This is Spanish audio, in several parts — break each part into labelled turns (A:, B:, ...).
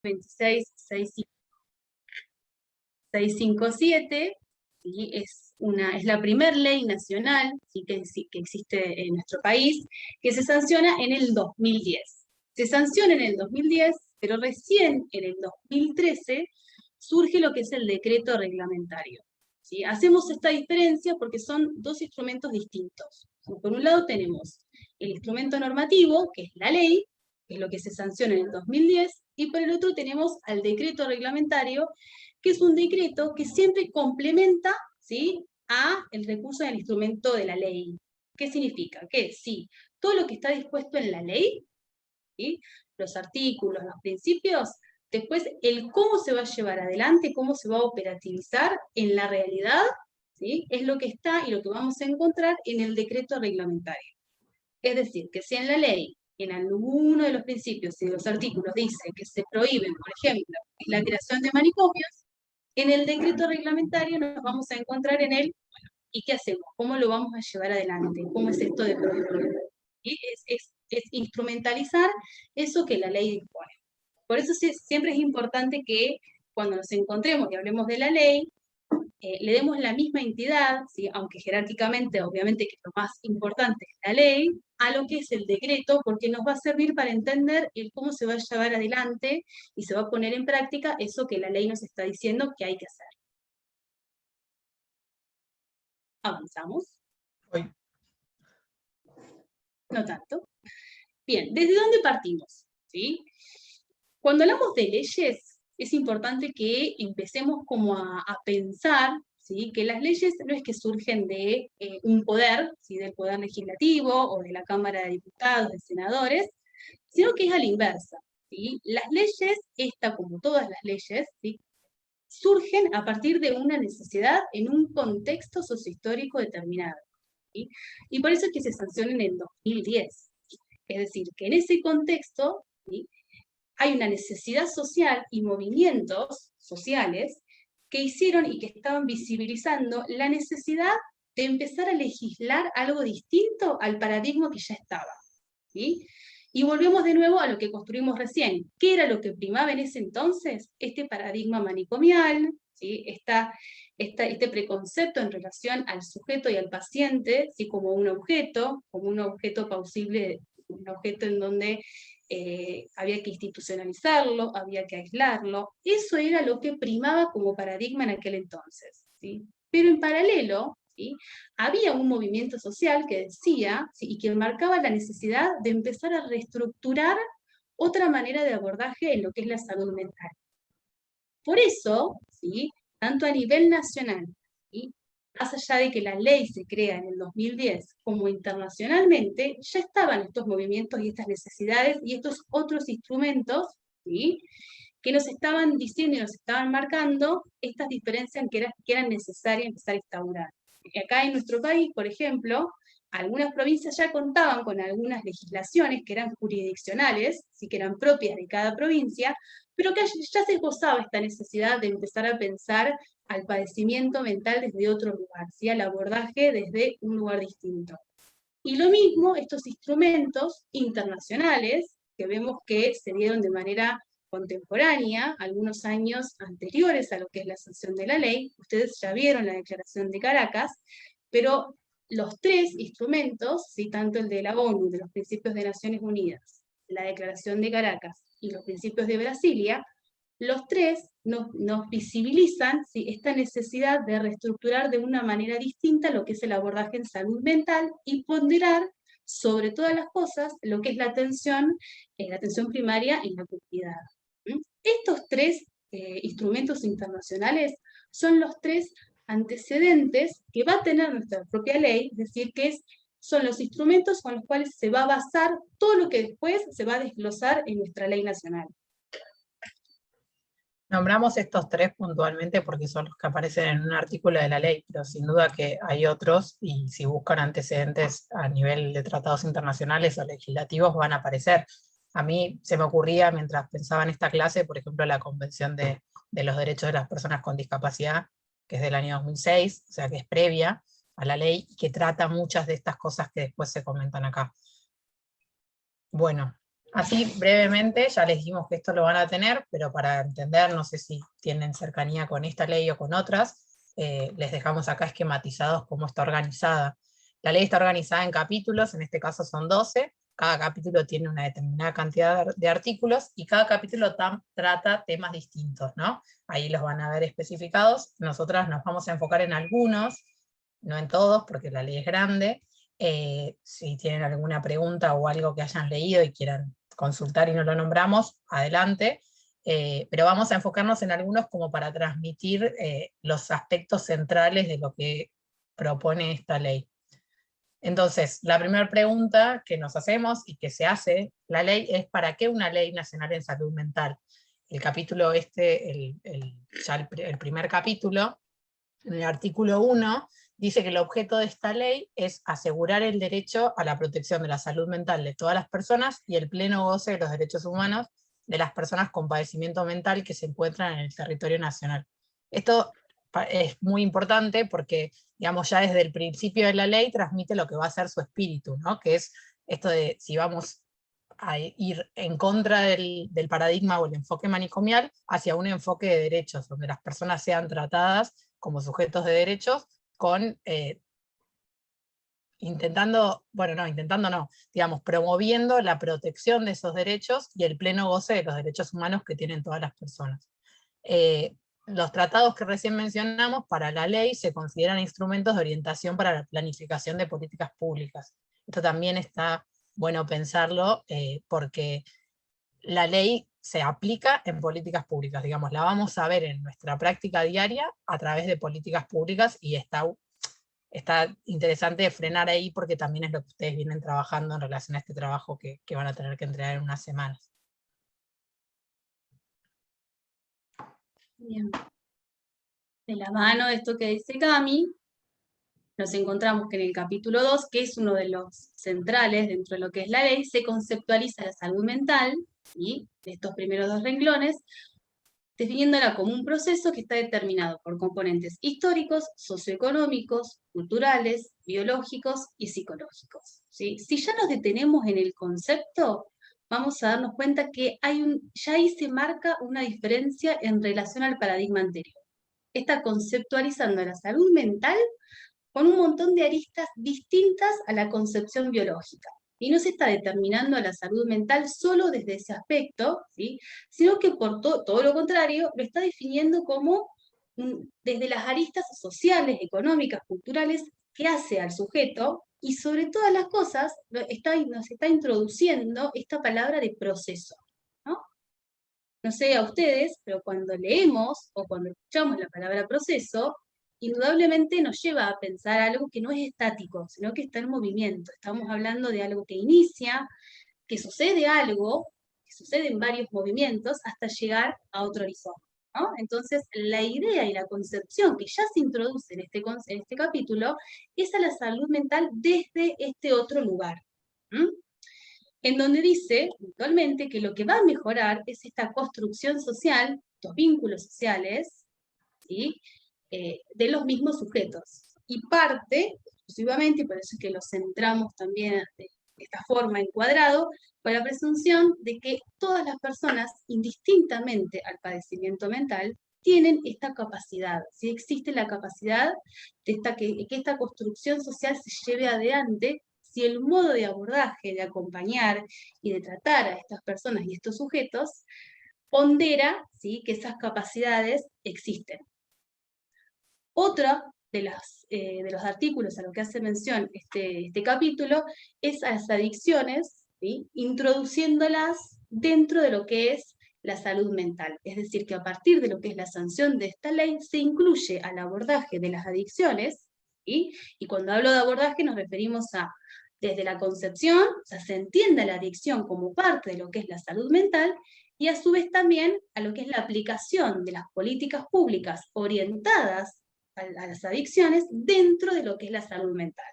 A: 2657, ¿sí? Es la primera ley nacional, ¿sí? que existe en nuestro país, que se sanciona en el 2010. Se sanciona en el 2010, pero recién en el 2013 surge lo que es el decreto reglamentario. ¿Sí? Hacemos esta diferencia porque son dos instrumentos distintos. Por un lado tenemos el instrumento normativo, que es la ley, que es lo que se sanciona en el 2010, y por el otro tenemos al decreto reglamentario, que es un decreto que siempre complementa, ¿sí?, a el recurso del instrumento de la ley. ¿Qué significa? Que sí, todo lo que está dispuesto en la ley, ¿sí?, los artículos, los principios, después el cómo se va a llevar adelante, cómo se va a operativizar en la realidad, ¿sí?, es lo que está y lo que vamos a encontrar en el decreto reglamentario. Es decir, que si en la ley, en alguno de los principios y de los artículos dice que se prohíben, por ejemplo, la creación de manicomios, en el decreto reglamentario nos vamos a encontrar en él, bueno, ¿y qué hacemos? ¿Cómo lo vamos a llevar adelante? ¿Cómo es esto de prohibir? ¿Sí? Es instrumentalizar eso que la ley dispone. Por eso siempre es importante que cuando nos encontremos y hablemos de la ley, le demos la misma entidad, ¿sí?, aunque jerárquicamente, obviamente, que lo más importante es la ley, a lo que es el decreto, porque nos va a servir para entender el cómo se va a llevar adelante y se va a poner en práctica eso que la ley nos está diciendo que hay que hacer. Avanzamos.
B: Hoy.
A: No tanto. Bien, ¿desde dónde partimos? ¿Sí? Cuando hablamos de leyes, es importante que empecemos como a pensar, ¿sí?, que las leyes no es que surgen de un poder, ¿sí?, del poder legislativo o de la Cámara de Diputados, de senadores, sino que es a la inversa, ¿sí? Las leyes, como todas las leyes, ¿sí?, surgen a partir de una necesidad en un contexto sociohistórico determinado, ¿sí? Y por eso es que se sancionan en 2010. Es decir, que en ese contexto, ¿sí?, hay una necesidad social y movimientos sociales que hicieron y que estaban visibilizando la necesidad de empezar a legislar algo distinto al paradigma que ya estaba, ¿sí? Y volvemos de nuevo a lo que construimos recién. ¿Qué era lo que primaba en ese entonces? Este paradigma manicomial, ¿sí?, este preconcepto en relación al sujeto y al paciente, ¿sí?, como un objeto pausible, un objeto en donde había que institucionalizarlo, había que aislarlo. Eso era lo que primaba como paradigma en aquel entonces, ¿sí? Pero en paralelo, ¿sí?, había un movimiento social que decía, ¿sí?, y que marcaba la necesidad de empezar a reestructurar otra manera de abordaje en lo que es la salud mental. Por eso, ¿sí?, tanto a nivel nacional, ¿sí?, más allá de que la ley se crea en el 2010, como internacionalmente, ya estaban estos movimientos y estas necesidades y estos otros instrumentos, ¿sí?, que nos estaban diciendo y nos estaban marcando estas diferencias que eran necesarias empezar a instaurar. Acá en nuestro país, por ejemplo, algunas provincias ya contaban con algunas legislaciones que eran jurisdiccionales, sí, que eran propias de cada provincia, pero que ya se esbozaba esta necesidad de empezar a pensar al padecimiento mental desde otro lugar, ¿sí?, al abordaje desde un lugar distinto. Y lo mismo, estos instrumentos internacionales, que vemos que se dieron de manera contemporánea, algunos años anteriores a lo que es la sanción de la ley, ustedes ya vieron la Declaración de Caracas, pero los tres instrumentos, ¿sí?, tanto el de la ONU, de los Principios de Naciones Unidas, la Declaración de Caracas y los Principios de Brasilia, los tres nos visibilizan, ¿sí?, esta necesidad de reestructurar de una manera distinta lo que es el abordaje en salud mental y ponderar sobre todas las cosas lo que es la atención primaria en la comunidad. Estos tres instrumentos internacionales son los tres antecedentes que va a tener nuestra propia ley, es decir, que son los instrumentos con los cuales se va a basar todo lo que después se va a desglosar en nuestra ley nacional.
B: Nombramos estos tres puntualmente porque son los que aparecen en un artículo de la ley, pero sin duda que hay otros, y si buscan antecedentes a nivel de tratados internacionales o legislativos van a aparecer. A mí se me ocurría, mientras pensaba en esta clase, por ejemplo, la Convención de los Derechos de las Personas con Discapacidad, que es del año 2006, o sea que es previa a la ley, y que trata muchas de estas cosas que después se comentan acá. Bueno, Así brevemente, ya les dijimos que esto lo van a tener, pero para entender, no sé si tienen cercanía con esta ley o con otras, les dejamos acá esquematizados cómo está organizada. La ley está organizada en capítulos, en este caso son 12, cada capítulo tiene una determinada cantidad de artículos, y cada capítulo trata temas distintos, ¿no? Ahí los van a ver especificados. Nosotras nos vamos a enfocar en algunos, no en todos, porque la ley es grande. Si tienen alguna pregunta o algo que hayan leído y quieran consultar y no lo nombramos, adelante. Pero vamos a enfocarnos en algunos como para transmitir los aspectos centrales de lo que propone esta ley. Entonces, la primera pregunta que nos hacemos y que se hace la ley es: ¿para qué una ley nacional en salud mental? El capítulo el primer capítulo, en el artículo 1, dice que el objeto de esta ley es asegurar el derecho a la protección de la salud mental de todas las personas y el pleno goce de los derechos humanos de las personas con padecimiento mental que se encuentran en el territorio nacional. Esto es muy importante porque, digamos, ya desde el principio de la ley transmite lo que va a ser su espíritu, ¿no? Que es esto de si vamos a ir en contra del paradigma o el enfoque manicomial hacia un enfoque de derechos, donde las personas sean tratadas como sujetos de derechos con, digamos, promoviendo la protección de esos derechos y el pleno goce de los derechos humanos que tienen todas las personas. Los tratados que recién mencionamos para la ley se consideran instrumentos de orientación para la planificación de políticas públicas. Esto también está bueno pensarlo, porque la ley se aplica en políticas públicas, digamos, la vamos a ver en nuestra práctica diaria a través de políticas públicas, y está interesante frenar ahí porque también es lo que ustedes vienen trabajando en relación a este trabajo que van a tener que entregar en unas semanas.
A: Bien. De la mano de esto que dice Cami, nos encontramos que en el capítulo 2, que es uno de los centrales dentro de lo que es la ley, se conceptualiza la salud mental, y de estos primeros dos renglones, definiéndola como un proceso que está determinado por componentes históricos, socioeconómicos, culturales, biológicos y psicológicos, ¿sí? Si ya nos detenemos en el concepto, vamos a darnos cuenta que ya ahí se marca una diferencia en relación al paradigma anterior. Está conceptualizando la salud mental con un montón de aristas distintas a la concepción biológica. Y no se está determinando la salud mental solo desde ese aspecto, ¿sí? Sino que por todo lo contrario, lo está definiendo como desde las aristas sociales, económicas, culturales, que hace al sujeto, y sobre todas las cosas nos está introduciendo esta palabra de proceso, ¿no? No sé a ustedes, pero cuando leemos o cuando escuchamos la palabra proceso, indudablemente nos lleva a pensar algo que no es estático, sino que está en movimiento. Estamos hablando de algo que inicia, que sucede algo, que sucede en varios movimientos hasta llegar a otro horizonte, ¿no? Entonces, la idea y la concepción que ya se introduce en este capítulo es a la salud mental desde este otro lugar. ¿Mm? En donde dice puntualmente que lo que va a mejorar es esta construcción social, los vínculos sociales, ¿sí? De los mismos sujetos. Y parte, exclusivamente, y por eso es que lo centramos también de esta forma encuadrado, con la presunción de que todas las personas, indistintamente al padecimiento mental, tienen esta capacidad, ¿sí? Existe la capacidad de que esta construcción social se lleve adelante si el modo de abordaje, de acompañar y de tratar a estas personas y estos sujetos pondera, ¿sí?, que esas capacidades existen. Otra de los artículos a los que hace mención este capítulo es a las adicciones, ¿sí?, introduciéndolas dentro de lo que es la salud mental. Es decir, que a partir de lo que es la sanción de esta ley se incluye al abordaje de las adicciones, ¿sí? Y cuando hablo de abordaje nos referimos a desde la concepción, o sea, se entiende la adicción como parte de lo que es la salud mental, y a su vez también a lo que es la aplicación de las políticas públicas orientadas a las adicciones dentro de lo que es la salud mental.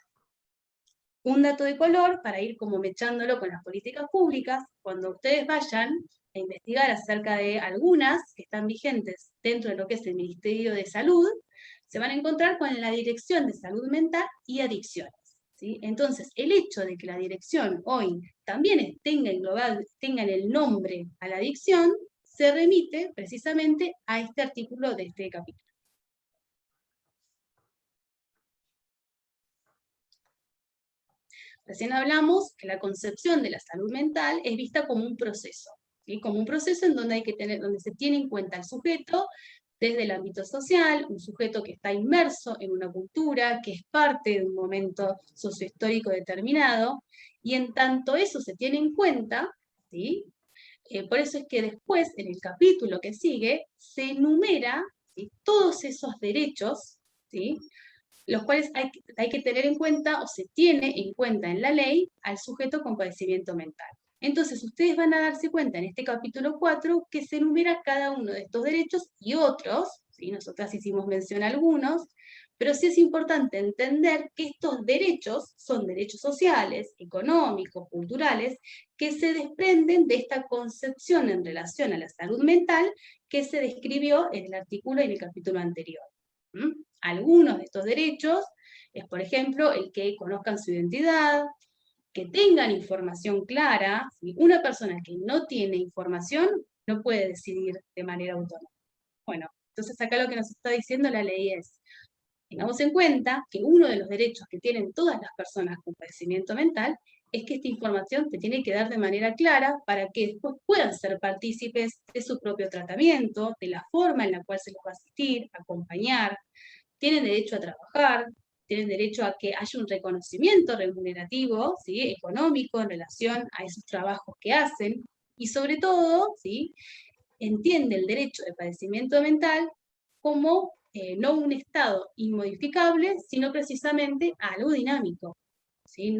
A: Un dato de color, para ir como mechándolo con las políticas públicas, cuando ustedes vayan a investigar acerca de algunas que están vigentes dentro de lo que es el Ministerio de Salud, se van a encontrar con la Dirección de Salud Mental y Adicciones. ¿sí? Entonces, el hecho de que la dirección hoy también tenga en el nombre a la adicción, se remite precisamente a este artículo de este capítulo. Recién hablamos que la concepción de la salud mental es vista como un proceso, ¿sí? Como un proceso en donde donde se tiene en cuenta el sujeto desde el ámbito social, un sujeto que está inmerso en una cultura, que es parte de un momento sociohistórico determinado, y en tanto eso se tiene en cuenta, ¿sí? Por eso es que después, en el capítulo que sigue, se enumera, ¿sí?, todos esos derechos, ¿sí?, los cuales hay que tener en cuenta o se tiene en cuenta en la ley al sujeto con padecimiento mental. Entonces, ustedes van a darse cuenta en este capítulo 4 que se enumera cada uno de estos derechos y otros, ¿sí? Nosotras hicimos mención a algunos, pero sí es importante entender que estos derechos son derechos sociales, económicos, culturales, que se desprenden de esta concepción en relación a la salud mental que se describió en el artículo y en el capítulo anterior. Algunos de estos derechos es, por ejemplo, el que conozcan su identidad, que tengan información clara. Una persona que no tiene información no puede decidir de manera autónoma. Bueno, entonces acá lo que nos está diciendo la ley es, tengamos en cuenta que uno de los derechos que tienen todas las personas con padecimiento mental es que esta información te tiene que dar de manera clara para que después puedan ser partícipes de su propio tratamiento, de la forma en la cual se los va a asistir, acompañar. Tienen derecho a trabajar, tienen derecho a que haya un reconocimiento remunerativo, ¿sí?, económico en relación a esos trabajos que hacen, y sobre todo, ¿sí?, entiende el derecho de padecimiento mental como no un estado inmodificable, sino precisamente algo dinámico, ¿sí?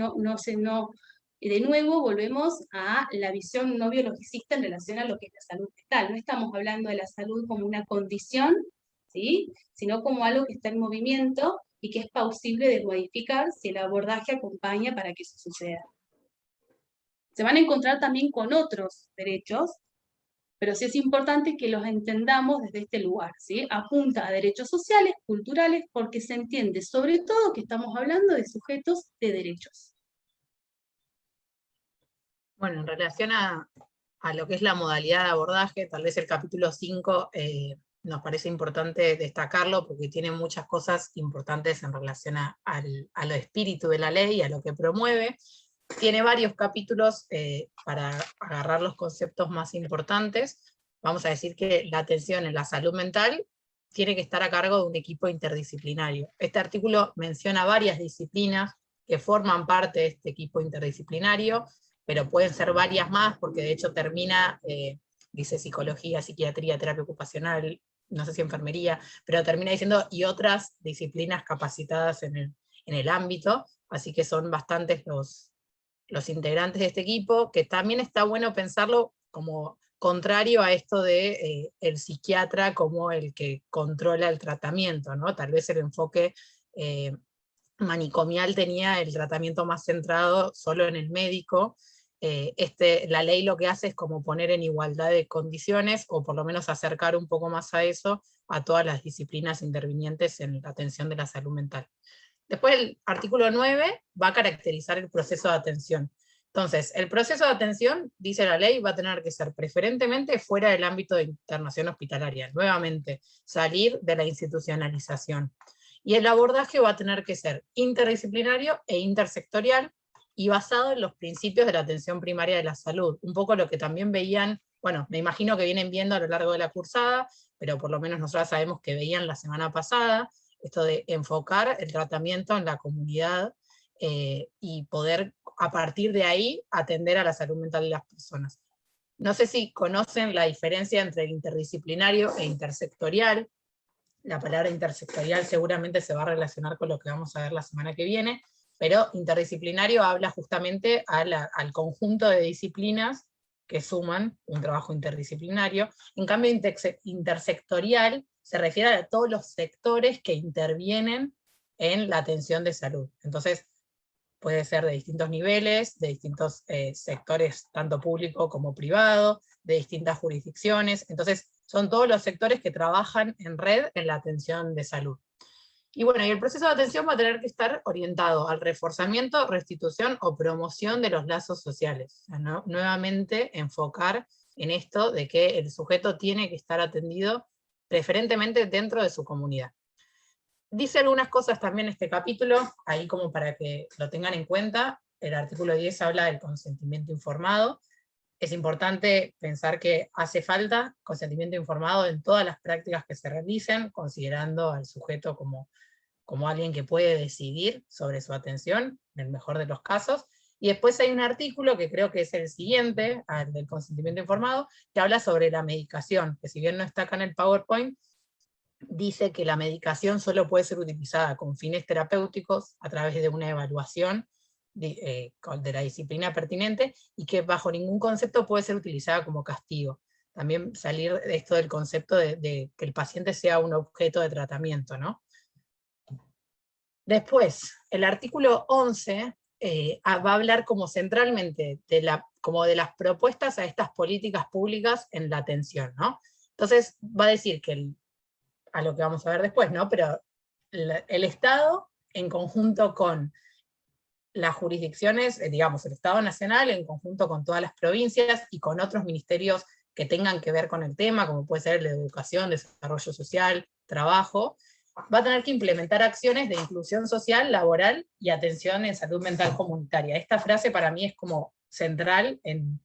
A: De nuevo volvemos a la visión no biologicista en relación a lo que es la salud mental. No estamos hablando de la salud como una condición, ¿sí?, sino como algo que está en movimiento y que es plausible de modificar si el abordaje acompaña para que eso suceda. Se van a encontrar también con otros derechos, pero sí es importante que los entendamos desde este lugar, ¿sí? Apunta a derechos sociales, culturales, porque se entiende sobre todo que estamos hablando de sujetos de derechos.
B: Bueno, en relación a lo que es la modalidad de abordaje, tal vez el capítulo 5 nos parece importante destacarlo porque tiene muchas cosas importantes en relación al espíritu de la ley, a lo que promueve. Tiene varios capítulos para agarrar los conceptos más importantes. Vamos a decir que la atención en la salud mental tiene que estar a cargo de un equipo interdisciplinario. Este artículo menciona varias disciplinas que forman parte de este equipo interdisciplinario, pero pueden ser varias más, porque de hecho termina, dice psicología, psiquiatría, terapia ocupacional, no sé si enfermería, pero termina diciendo y otras disciplinas capacitadas en el ámbito, así que son bastantes los integrantes de este equipo, que también está bueno pensarlo como contrario a esto de el psiquiatra como el que controla el tratamiento, ¿no? Tal vez el enfoque manicomial tenía el tratamiento más centrado solo en el médico. La ley lo que hace es como poner en igualdad de condiciones, o por lo menos acercar un poco más a eso, a todas las disciplinas intervinientes en la atención de la salud mental. Después el artículo 9 va a caracterizar el proceso de atención. Entonces, el proceso de atención, dice la ley, va a tener que ser preferentemente fuera del ámbito de internación hospitalaria. Nuevamente, salir de la institucionalización. Y el abordaje va a tener que ser interdisciplinario e intersectorial y basado en los principios de la atención primaria de la salud. Un poco lo que también veían, bueno, me imagino que vienen viendo a lo largo de la cursada, pero por lo menos nosotros sabemos que veían la semana pasada, esto de enfocar el tratamiento en la comunidad y poder a partir de ahí atender a la salud mental de las personas. No sé si conocen la diferencia entre el interdisciplinario e intersectorial. La palabra intersectorial seguramente se va a relacionar con lo que vamos a ver la semana que viene, pero interdisciplinario habla justamente al conjunto de disciplinas que suman un trabajo interdisciplinario. En cambio, intersectorial se refiere a todos los sectores que intervienen en la atención de salud. Entonces, puede ser de distintos niveles, de distintos sectores, tanto público como privado, de distintas jurisdicciones. Entonces, son todos los sectores que trabajan en red en la atención de salud. Y bueno, y el proceso de atención va a tener que estar orientado al reforzamiento, restitución o promoción de los lazos sociales. O sea, nuevamente enfocar en esto de que el sujeto tiene que estar atendido preferentemente dentro de su comunidad. Dice algunas cosas también este capítulo, ahí como para que lo tengan en cuenta. El artículo 10 habla del consentimiento informado. Es importante pensar que hace falta consentimiento informado en todas las prácticas que se realicen, considerando al sujeto como alguien que puede decidir sobre su atención, en el mejor de los casos. Y después hay un artículo que creo que es el siguiente, al del consentimiento informado, que habla sobre la medicación, que si bien no está acá en el PowerPoint, dice que la medicación solo puede ser utilizada con fines terapéuticos a través de una evaluación de la disciplina pertinente, y que bajo ningún concepto puede ser utilizada como castigo. También salir de esto del concepto de que el paciente sea un objeto de tratamiento, ¿no? Después, el artículo 11 va a hablar como centralmente como de las propuestas a estas políticas públicas en la atención, ¿no? Entonces va a decir que, a lo que vamos a ver después, ¿no? Pero el Estado, en conjunto con las jurisdicciones, digamos, el Estado Nacional, en conjunto con todas las provincias y con otros ministerios que tengan que ver con el tema, como puede ser el de Educación, Desarrollo Social, Trabajo, va a tener que implementar acciones de inclusión social, laboral y atención en salud mental comunitaria. Esta frase para mí es como central en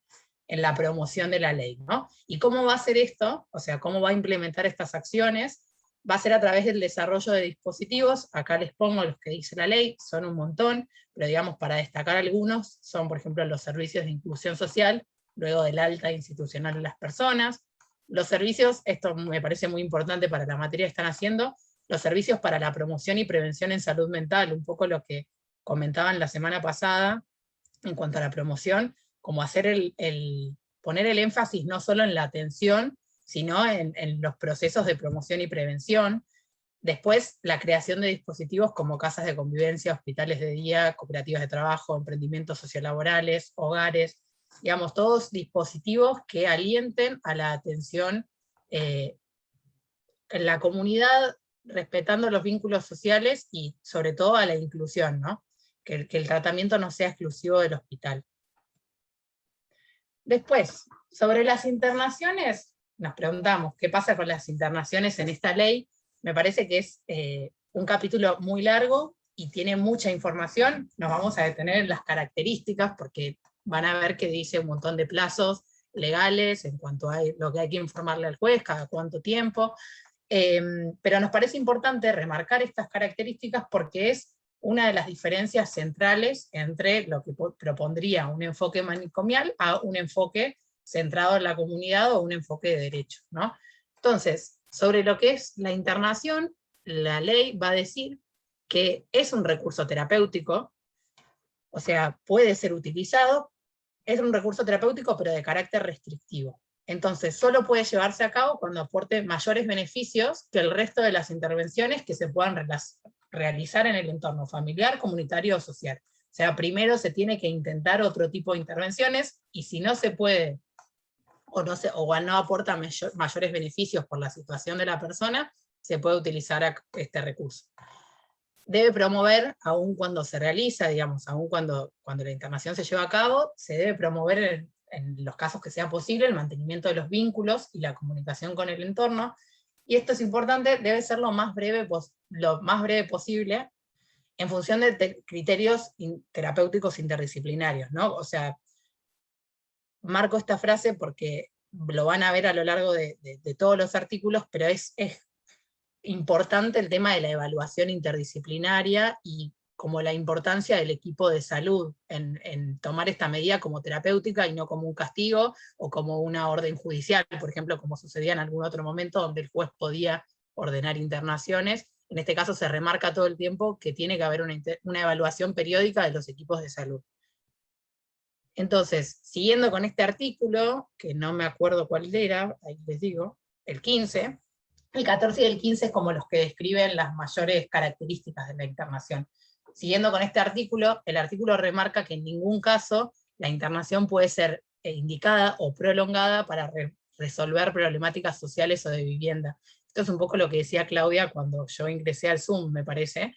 B: la promoción de la ley, ¿no? ¿Y cómo va a hacer esto? O sea, ¿cómo va a implementar estas acciones? Va a ser a través del desarrollo de dispositivos. Acá les pongo los que dice la ley, son un montón, pero digamos, para destacar algunos, son por ejemplo los servicios de inclusión social, luego del alta institucional de las personas, los servicios, esto me parece muy importante para la materia que están haciendo, los servicios para la promoción y prevención en salud mental, un poco lo que comentaban la semana pasada en cuanto a la promoción, como hacer poner el énfasis no solo en la atención, sino en los procesos de promoción y prevención. Después, la creación de dispositivos como casas de convivencia, hospitales de día, cooperativas de trabajo, emprendimientos sociolaborales, hogares, digamos, todos dispositivos que alienten a la atención en la comunidad, respetando los vínculos sociales y sobre todo a la inclusión, ¿no? Que el tratamiento no sea exclusivo del hospital. Después, sobre las internaciones, nos preguntamos qué pasa con las internaciones en esta ley. Me parece que es un capítulo muy largo y tiene mucha información. Nos vamos a detener en las características porque van a ver que dice un montón de plazos legales en cuanto a lo que hay que informarle al juez, cada cuánto tiempo. Pero nos parece importante remarcar estas características porque es una de las diferencias centrales entre lo que propondría un enfoque manicomial a un enfoque centrado en la comunidad o un enfoque de derecho, ¿no? Entonces, sobre lo que es la internación, la ley va a decir que es un recurso terapéutico, o sea, puede ser utilizado, es un recurso terapéutico pero de carácter restrictivo. Entonces, solo puede llevarse a cabo cuando aporte mayores beneficios que el resto de las intervenciones que se puedan realizar en el entorno familiar, comunitario o social. O sea, primero se tiene que intentar otro tipo de intervenciones, y si no se puede, o no aporta mayores beneficios por la situación de la persona, se puede utilizar este recurso. Debe promover, aun cuando se realiza, digamos, aun cuando la internación se lleva a cabo, se debe promover en los casos que sea posible el mantenimiento de los vínculos y la comunicación con el entorno, y esto es importante, debe ser lo más breve posible, en función de criterios terapéuticos interdisciplinarios, ¿no? O sea, marco esta frase porque lo van a ver a lo largo de todos los artículos, pero es importante el tema de la evaluación interdisciplinaria y como la importancia del equipo de salud en tomar esta medida como terapéutica y no como un castigo o como una orden judicial, por ejemplo, como sucedía en algún otro momento donde el juez podía ordenar internaciones. En este caso se remarca todo el tiempo que tiene que haber una evaluación periódica de los equipos de salud. Entonces, siguiendo con este artículo, que no me acuerdo cuál era, ahí les digo, el 15, el 14 y el 15 es como los que describen las mayores características de la internación. Siguiendo con este artículo, el artículo remarca que en ningún caso la internación puede ser indicada o prolongada para resolver problemáticas sociales o de vivienda. Esto es un poco lo que decía Claudia cuando yo ingresé al Zoom, me parece.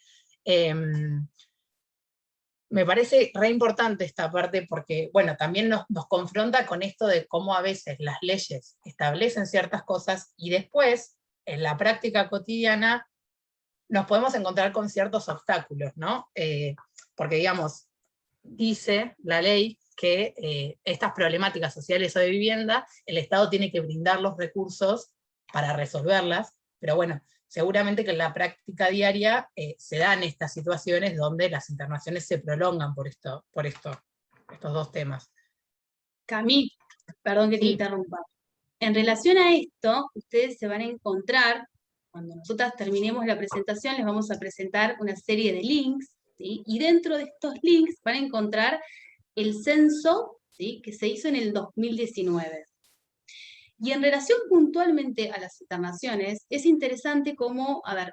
B: Me parece re importante esta parte porque, bueno, también nos confronta con esto de cómo a veces las leyes establecen ciertas cosas y después, en la práctica cotidiana, nos podemos encontrar con ciertos obstáculos, ¿no? Porque, digamos, dice la ley que estas problemáticas sociales o de vivienda, el Estado tiene que brindar los recursos para resolverlas, pero bueno, seguramente que en la práctica diaria se dan estas situaciones donde las internaciones se prolongan por estos dos temas.
A: Cami, perdón que te
B: Sí.
A: interrumpa. En relación a esto, ustedes se van a encontrar, cuando nosotras terminemos la presentación, les vamos a presentar una serie de links, ¿sí? Y dentro de estos links van a encontrar el censo, ¿sí?, que se hizo en el 2019. Y en relación puntualmente a las internaciones, es interesante cómo, a ver,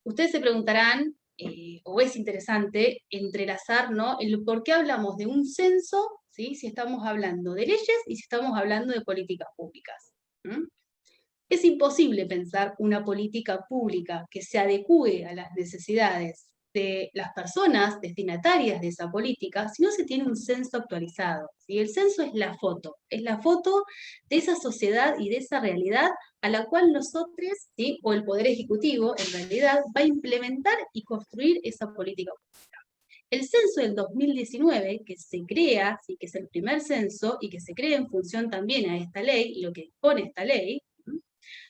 A: ustedes se preguntarán, o es interesante entrelazar, ¿no?, el por qué hablamos de un censo, ¿sí?, si estamos hablando de leyes y si estamos hablando de políticas públicas. Es imposible pensar una política pública que se adecue a las necesidades de las personas destinatarias de esa política si no se tiene un censo actualizado, ¿sí? El censo es la foto de esa sociedad y de esa realidad a la cual nosotros, ¿sí?, o el Poder Ejecutivo, en realidad, va a implementar y construir esa política pública. El censo del 2019, que se crea, ¿sí?, que es el primer censo y que se crea en función también a esta ley y lo que dispone esta ley,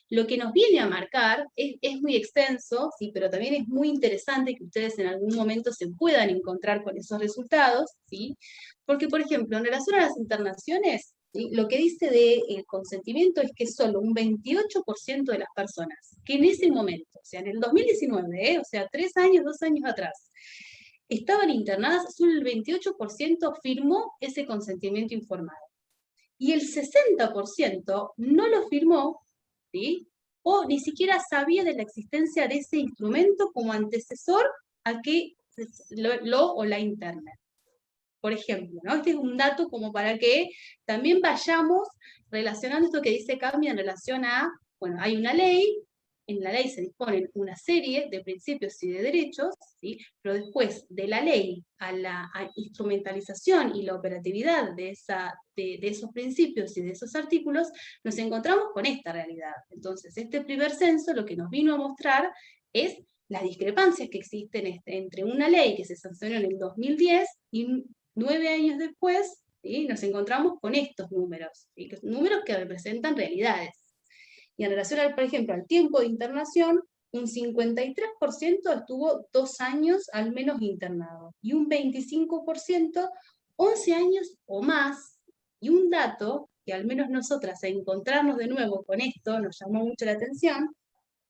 A: lo que nos viene a marcar es muy extenso, ¿sí?, pero también es muy interesante que ustedes en algún momento se puedan encontrar con esos resultados, ¿sí? Porque, por ejemplo, en relación a las internaciones, ¿sí?, lo que dice del consentimiento es que solo un 28% de las personas que en ese momento, o sea, en el 2019, o sea, 3 años, 2 años atrás, estaban internadas, solo el 28% firmó ese consentimiento informado. Y el 60% no lo firmó, ¿sí?, o ni siquiera sabía de la existencia de ese instrumento como antecesor a que lo o la internen. Por ejemplo, ¿no? Este es un dato como para que también vayamos relacionando esto que dice Cami en relación a, bueno, hay una ley, en la ley se disponen una serie de principios y de derechos, ¿sí?, pero después de la ley a la instrumentalización y la operatividad de esos principios y de esos artículos, nos encontramos con esta realidad. Entonces, este primer censo lo que nos vino a mostrar es las discrepancias que existen entre una ley que se sancionó en el 2010 y 9 años después, ¿sí?, nos encontramos con estos números, ¿sí?, números que representan realidades. Y en relación, por ejemplo, al tiempo de internación, un 53% estuvo 2 años al menos internado, y un 25% 11 años o más. Y un dato que al menos nosotras, a encontrarnos de nuevo con esto, nos llamó mucho la atención,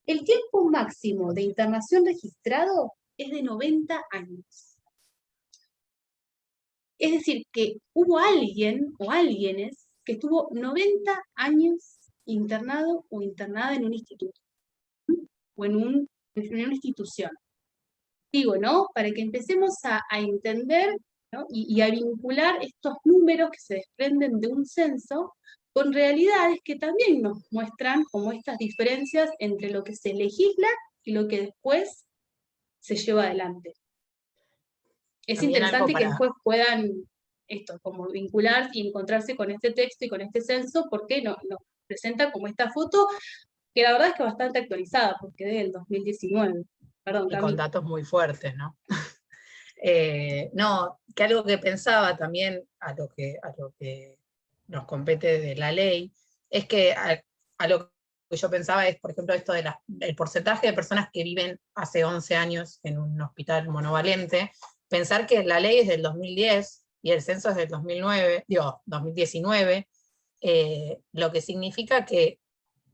A: el tiempo máximo de internación registrado es de 90 años. Es decir, que hubo alguien o alguienes que estuvo 90 años internado o internada en un instituto o en una institución. Digo, ¿no?, para que empecemos a entender, ¿no?, y a vincular estos números que se desprenden de un censo con realidades que también nos muestran como estas diferencias entre lo que se legisla y lo que después se lleva adelante. Es
B: También algo
A: interesante que
B: para...
A: después puedan esto, como vincular y encontrarse con este texto y con este censo, porque nos presenta como esta foto, que la verdad es que bastante actualizada, porque es del 2019. Perdón,
B: Y con
A: Cami.
B: datos muy fuertes, ¿no? No, que algo que pensaba también a lo que nos compete de la ley, es que a lo que yo pensaba es, por ejemplo, esto del porcentaje de personas que viven hace 11 años en un hospital monovalente, pensar que la ley es del 2010 y el censo es del 2019, lo que significa que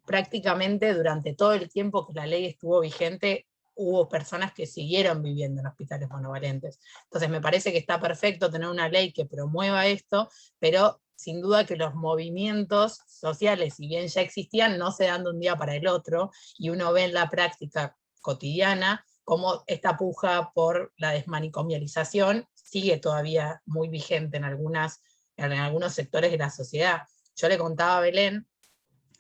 B: prácticamente durante todo el tiempo que la ley estuvo vigente, hubo personas que siguieron viviendo en hospitales monovalentes. Entonces me parece que está perfecto tener una ley que promueva esto, pero sin duda que los movimientos sociales, si bien ya existían, no se dan de un día para el otro, y uno ve en la práctica cotidiana cómo esta puja por la desmanicomialización sigue todavía muy vigente en algunos sectores de la sociedad. Yo le contaba a Belén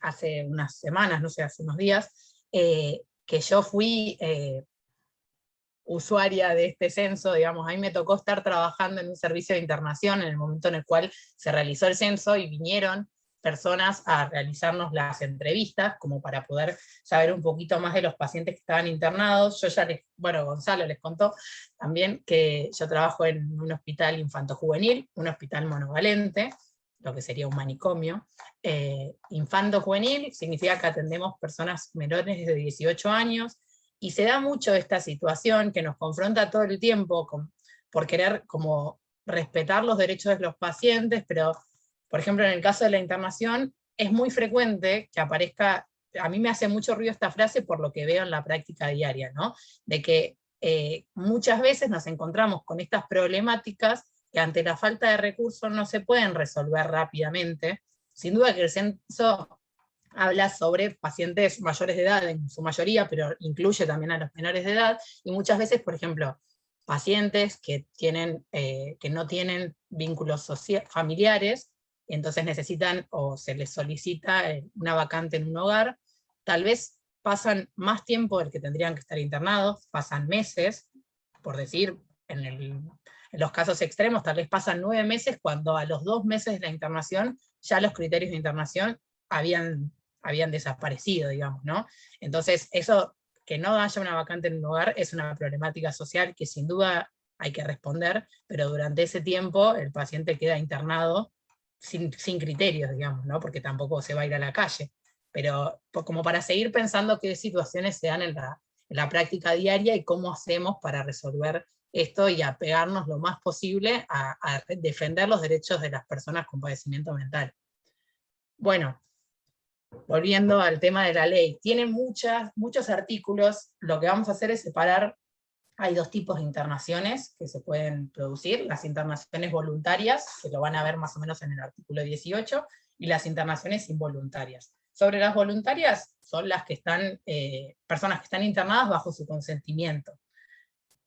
B: hace unas semanas, no sé, hace unos días, que yo fui usuaria de este censo, digamos, a mí me tocó estar trabajando en un servicio de internación en el momento en el cual se realizó el censo y vinieron personas a realizarnos las entrevistas, como para poder saber un poquito más de los pacientes que estaban internados. Yo ya bueno, Gonzalo les contó también que yo trabajo en un hospital infanto-juvenil, un hospital monovalente, lo que sería un manicomio. Infanto-juvenil significa que atendemos personas menores de 18 años, y se da mucho esta situación que nos confronta todo el tiempo por querer como respetar los derechos de los pacientes, pero, por ejemplo, en el caso de la internación, es muy frecuente que aparezca, a mí me hace mucho ruido esta frase por lo que veo en la práctica diaria, ¿no? De que muchas veces nos encontramos con estas problemáticas que ante la falta de recursos no se pueden resolver rápidamente. Sin duda que el censo habla sobre pacientes mayores de edad en su mayoría, pero incluye también a los menores de edad, y muchas veces, por ejemplo, pacientes que no tienen vínculos familiares, entonces necesitan o se les solicita una vacante en un hogar, tal vez pasan más tiempo del que tendrían que estar internados, pasan meses, por decir, en los casos extremos, tal vez pasan 9 meses, cuando a los 2 meses de la internación ya los criterios de internación habían desaparecido, digamos, ¿no? Entonces, eso, que no haya una vacante en un hogar, es una problemática social que sin duda hay que responder, pero durante ese tiempo el paciente queda internado sin criterios, digamos, ¿no? Porque tampoco se va a ir a la calle. Pero como para seguir pensando qué situaciones se dan en la práctica diaria y cómo hacemos para resolver esto y apegarnos lo más posible a defender los derechos de las personas con padecimiento mental. Bueno, volviendo al tema de la ley, tiene muchos artículos. Lo que vamos a hacer es separar, hay 2 tipos de internaciones que se pueden producir: las internaciones voluntarias, que lo van a ver más o menos en el artículo 18, y las internaciones involuntarias. Sobre las voluntarias, son las que están, personas que están internadas bajo su consentimiento.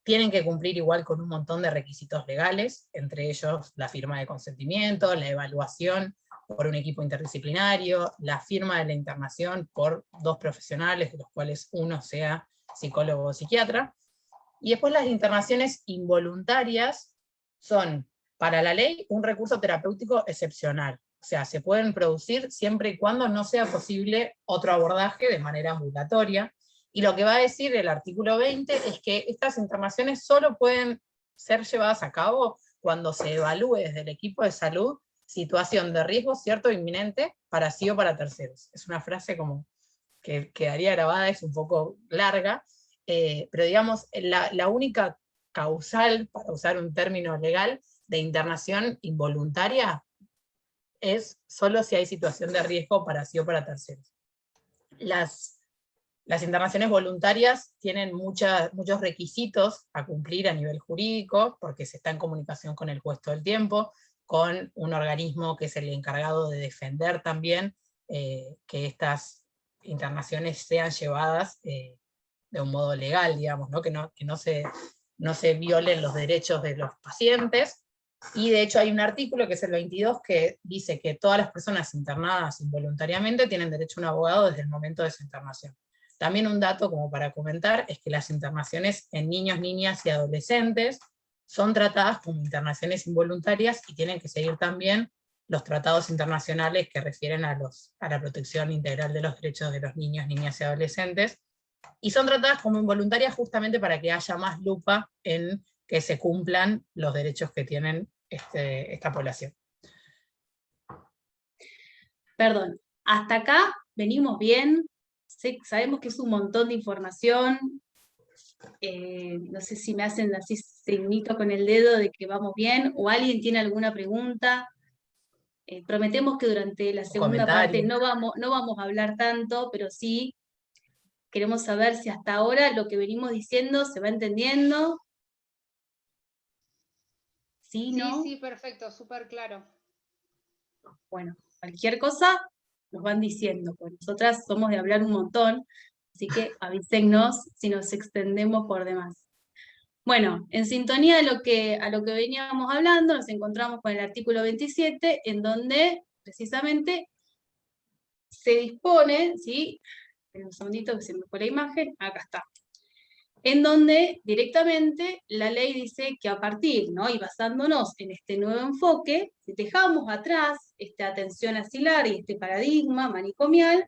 B: Tienen que cumplir igual con un montón de requisitos legales, entre ellos la firma de consentimiento, la evaluación por un equipo interdisciplinario, la firma de la internación por 2 profesionales, de los cuales uno sea psicólogo o psiquiatra. Y después las internaciones involuntarias son, para la ley, un recurso terapéutico excepcional. O sea, se pueden producir siempre y cuando no sea posible otro abordaje de manera ambulatoria. Y lo que va a decir el artículo 20 es que estas internaciones solo pueden ser llevadas a cabo cuando se evalúe desde el equipo de salud situación de riesgo cierto o inminente para sí o para terceros. Es una frase como que quedaría grabada, es un poco larga, pero digamos, la única causal, para usar un término legal, de internación involuntaria es solo si hay situación de riesgo para sí o para terceros. Las internaciones voluntarias tienen muchos requisitos a cumplir a nivel jurídico, porque se está en comunicación con el juez todo el tiempo, con un organismo que es el encargado de defender también que estas internaciones sean llevadas de un modo legal, digamos, ¿no? Que no se violen los derechos de los pacientes. Y de hecho hay un artículo, que es el 22, que dice que todas las personas internadas involuntariamente tienen derecho a un abogado desde el momento de su internación. También un dato como para comentar es que las internaciones en niños, niñas y adolescentes son tratadas como internaciones involuntarias y tienen que seguir también los tratados internacionales que refieren a la protección integral de los derechos de los niños, niñas y adolescentes, y son tratadas como involuntarias justamente para que haya más lupa en que se cumplan los derechos que tienen esta población.
A: Perdón, hasta acá venimos bien, sabemos que es un montón de información, no sé si me hacen así signito con el dedo de que vamos bien, o alguien tiene alguna pregunta. Prometemos que durante la segunda parte no vamos a hablar tanto, pero sí queremos saber si hasta ahora lo que venimos diciendo se va entendiendo. ¿Sí, no?
C: Sí, perfecto, súper claro.
A: Bueno, cualquier cosa nos van diciendo, porque nosotras somos de hablar un montón, así que avísennos si nos extendemos por demás. Bueno, en sintonía a lo que veníamos hablando, nos encontramos con el artículo 27, en donde precisamente se dispone, ¿sí?, En un segundito que se me fue la imagen, acá está. En donde directamente la ley dice que a partir, ¿no? Y basándonos en este nuevo enfoque, si dejamos atrás esta atención asilar y este paradigma manicomial,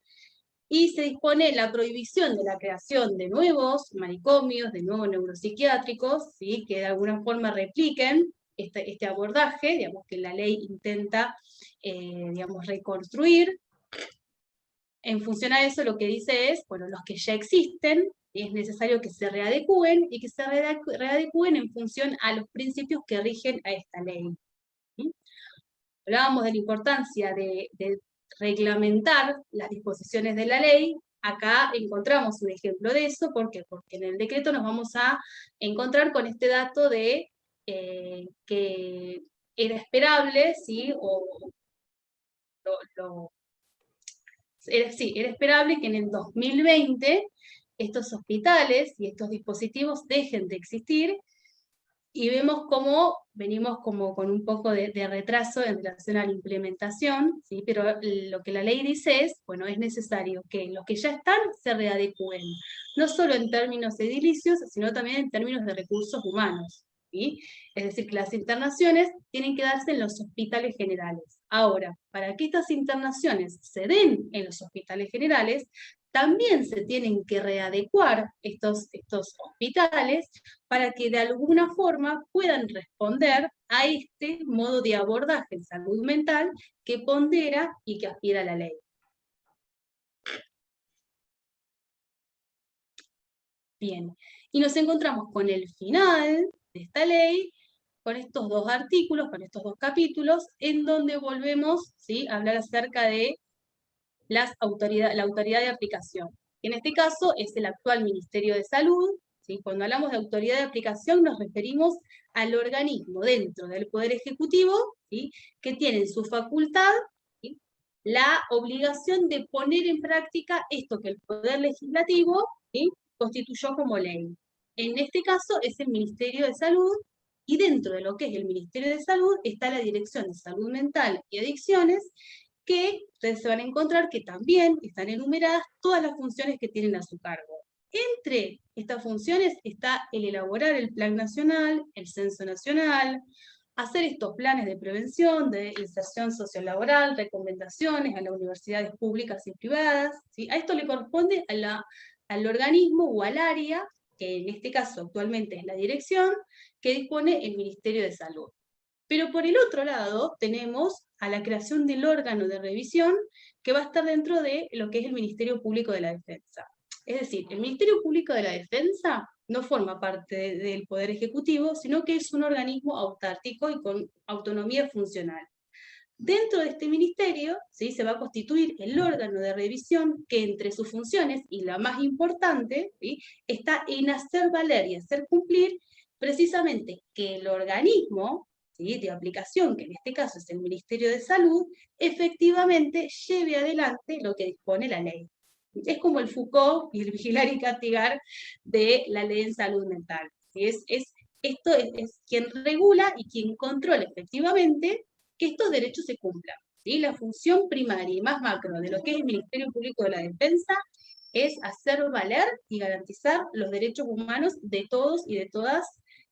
A: y se dispone la prohibición de la creación de nuevos manicomios, de nuevos neuropsiquiátricos, ¿sí? Que de alguna forma repliquen este abordaje, digamos, que la ley intenta, digamos, reconstruir. En función a eso, lo que dice es, bueno, los que ya existen, es necesario que se readecúen, y que se readecúen en función a los principios que rigen a esta ley. ¿Sí? Hablábamos de la importancia de reglamentar las disposiciones de la ley. Acá encontramos un ejemplo de eso. ¿Por qué? Porque en el decreto nos vamos a encontrar con este dato de que era esperable, ¿sí? Era esperable que en el 2020 estos hospitales y estos dispositivos dejen de existir, y vemos cómo venimos como con un poco de retraso en relación a la implementación, ¿sí? Pero lo que la ley dice es, bueno, es necesario que los que ya están se readecúen, no solo en términos edilicios, sino también en términos de recursos humanos, ¿sí? Es decir, que las internaciones tienen que darse en los hospitales generales. Ahora, para que estas internaciones se den en los hospitales generales, también se tienen que readecuar estos hospitales para que de alguna forma puedan responder a este modo de abordaje en salud mental que pondera y que aspira a la ley. Bien, y nos encontramos con el final de esta ley, con estos dos artículos, con estos dos capítulos, en donde volvemos, ¿sí?, a hablar acerca de la autoridad de aplicación. En este caso es el actual Ministerio de Salud. ¿Sí? Cuando hablamos de autoridad de aplicación nos referimos al organismo dentro del Poder Ejecutivo, ¿sí?, que tiene en su facultad, ¿sí?, la obligación de poner en práctica esto que el Poder Legislativo, ¿sí?, constituyó como ley. En este caso es el Ministerio de Salud, y dentro de lo que es el Ministerio de Salud está la Dirección de Salud Mental y Adicciones, que ustedes se van a encontrar que también están enumeradas todas las funciones que tienen a su cargo. Entre estas funciones está el elaborar el plan nacional, el censo nacional, hacer estos planes de prevención, de inserción sociolaboral, recomendaciones a las universidades públicas y privadas, ¿sí? A esto le corresponde al organismo o al área, que en este caso actualmente es la dirección, que dispone el Ministerio de Salud. Pero por el otro lado tenemos a la creación del órgano de revisión, que va a estar dentro de lo que es el Ministerio Público de la Defensa. Es decir, el Ministerio Público de la Defensa no forma parte del Poder Ejecutivo, sino que es un organismo autárquico y con autonomía funcional. Dentro de este ministerio, ¿sí?, se va a constituir el órgano de revisión, que entre sus funciones, y la más importante, ¿sí?, está en hacer valer y hacer cumplir precisamente que el organismo, ¿sí?, de aplicación, que en este caso es el Ministerio de Salud, efectivamente lleve adelante lo que dispone la ley. Es como el Foucault y el vigilar y castigar de la ley en salud mental. ¿Sí? Esto es quien regula y quien controla efectivamente que estos derechos se cumplan. ¿Sí? La función primaria y más macro de lo que es el Ministerio Público de la Defensa es hacer valer y garantizar los derechos humanos de todos y de todas,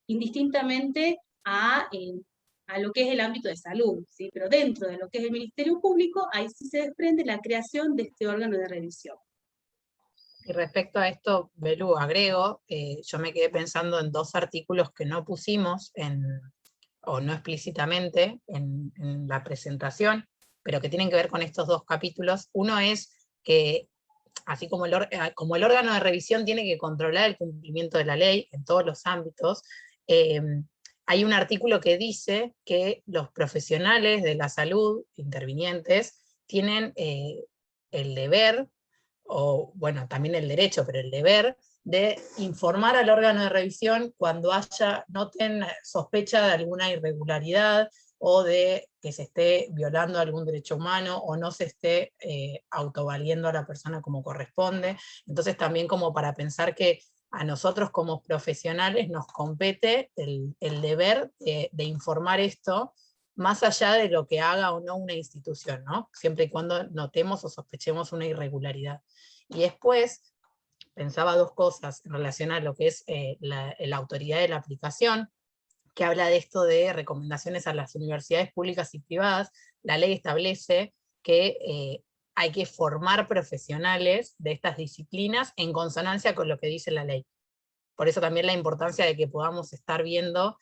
A: indistintamente a lo que es el ámbito de salud, ¿sí? Pero dentro de lo que es el Ministerio Público, ahí sí se desprende la creación de este órgano de revisión.
B: Y respecto a esto, Belú, agrego, yo me quedé pensando en dos artículos que no pusimos o no explícitamente en la presentación, pero que tienen que ver con estos dos capítulos. Uno es que, así como el órgano de revisión tiene que controlar el cumplimiento de la ley en todos los ámbitos, hay un artículo que dice que los profesionales de la salud, intervinientes, tienen el deber, o bueno, también el derecho, pero el deber de informar al órgano de revisión cuando noten sospecha de alguna irregularidad, o de que se esté violando algún derecho humano, o no se esté autovaliendo a la persona como corresponde. Entonces también como para pensar que a nosotros como profesionales nos compete el deber de informar esto, más allá de lo que haga o no una institución, ¿no? Siempre y cuando notemos o sospechemos una irregularidad. Y después pensaba dos cosas en relación a lo que es la autoridad de la aplicación, que habla de esto de recomendaciones a las universidades públicas y privadas. La ley establece que hay que formar profesionales de estas disciplinas en consonancia con lo que dice la ley. Por eso también la importancia de que podamos estar viendo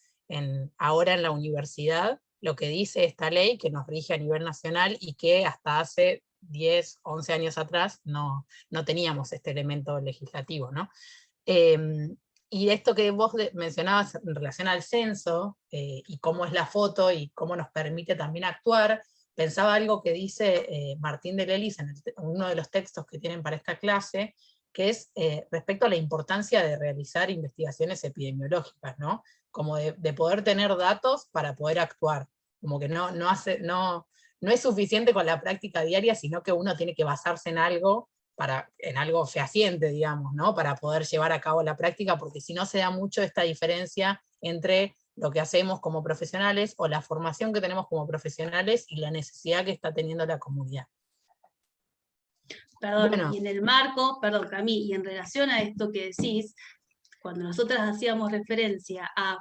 B: ahora en la universidad lo que dice esta ley que nos rige a nivel nacional y que hasta hace 10, 11 años atrás no teníamos este elemento legislativo, ¿no? Y esto que vos mencionabas en relación al censo, y cómo es la foto y cómo nos permite también actuar, pensaba algo que dice Martín de Lelis en uno de los textos que tienen para esta clase, que es respecto a la importancia de realizar investigaciones epidemiológicas, ¿no? Como de poder tener datos para poder actuar. Como que no es suficiente con la práctica diaria, sino que uno tiene que basarse en algo fehaciente, digamos, ¿no? Para poder llevar a cabo la práctica, porque si no se da mucho esta diferencia entre lo que hacemos como profesionales o la formación que tenemos como profesionales y la necesidad que está teniendo la comunidad.
A: Perdón,
B: Bueno.
A: y en el marco, perdón, Cami, y en relación a esto que decís, cuando nosotras hacíamos referencia a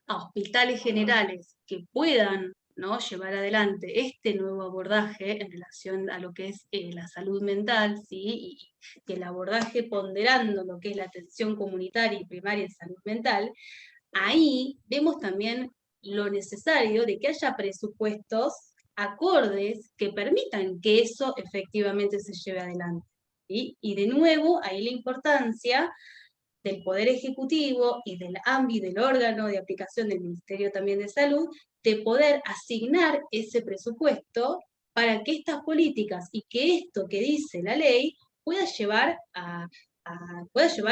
A: hospitales generales que puedan, ¿no?, llevar adelante este nuevo abordaje en relación a lo que es la salud mental, ¿sí?, y el abordaje ponderando lo que es la atención comunitaria y primaria en salud mental, ahí vemos también lo necesario de que haya presupuestos acordes que permitan que eso efectivamente se lleve adelante, ¿sí? Y de nuevo, ahí la importancia del Poder Ejecutivo y del AMBI, del órgano de aplicación del Ministerio también de Salud, de poder asignar ese presupuesto para que estas políticas y que esto que dice la ley pueda llevar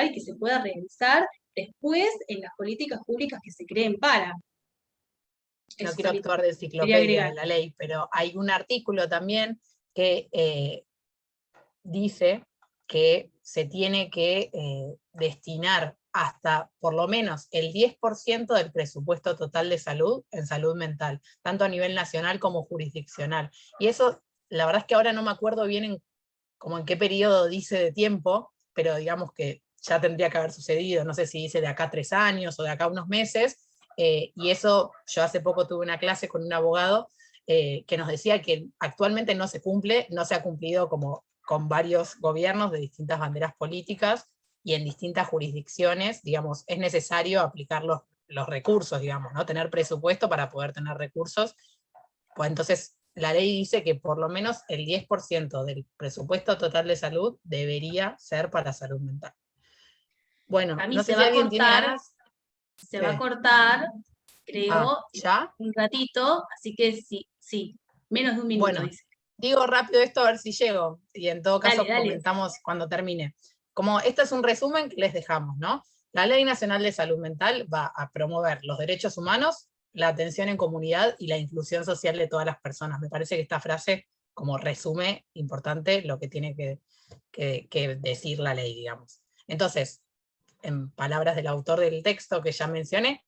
A: y que se pueda realizar después en las políticas públicas que se creen para.
B: No
A: Eso
B: quiero actuar de
A: quería
B: enciclopedia
A: agregar.
B: de la ley, pero hay un artículo también que dice que se tiene que destinar hasta por lo menos el 10% del presupuesto total de salud en salud mental, tanto a nivel nacional como jurisdiccional. Y eso, la verdad es que ahora no me acuerdo bien como en qué periodo dice de tiempo, pero digamos que ya tendría que haber sucedido, no sé si dice de acá a 3 años o de acá a unos meses, y eso, yo hace poco tuve una clase con un abogado que nos decía que actualmente no se cumple, no se ha cumplido como con varios gobiernos de distintas banderas políticas y en distintas jurisdicciones, digamos, es necesario aplicar los recursos, digamos, ¿no? Tener presupuesto para poder tener recursos. Pues entonces, la ley dice que por lo menos el 10% del presupuesto total de salud debería ser para salud mental. Bueno,
A: A mí
B: no
A: se
B: sé si
A: va a
B: alguien tiene
A: cortar,
B: ganas.
A: se va a cortar, creo,
B: ¿ya?
A: un ratito, así que sí, menos de un minuto,
B: Bueno,
A: dice.
B: digo rápido esto a ver si llego, y en todo caso
A: Dale.
B: comentamos cuando termine. Como este es un resumen que les dejamos, ¿no? La Ley Nacional de Salud Mental va a promover los derechos humanos, la atención en comunidad y la inclusión social de todas las personas. Me parece que esta frase como resume importante lo que tiene que decir la ley, digamos. Entonces, en palabras del autor del texto que ya mencioné,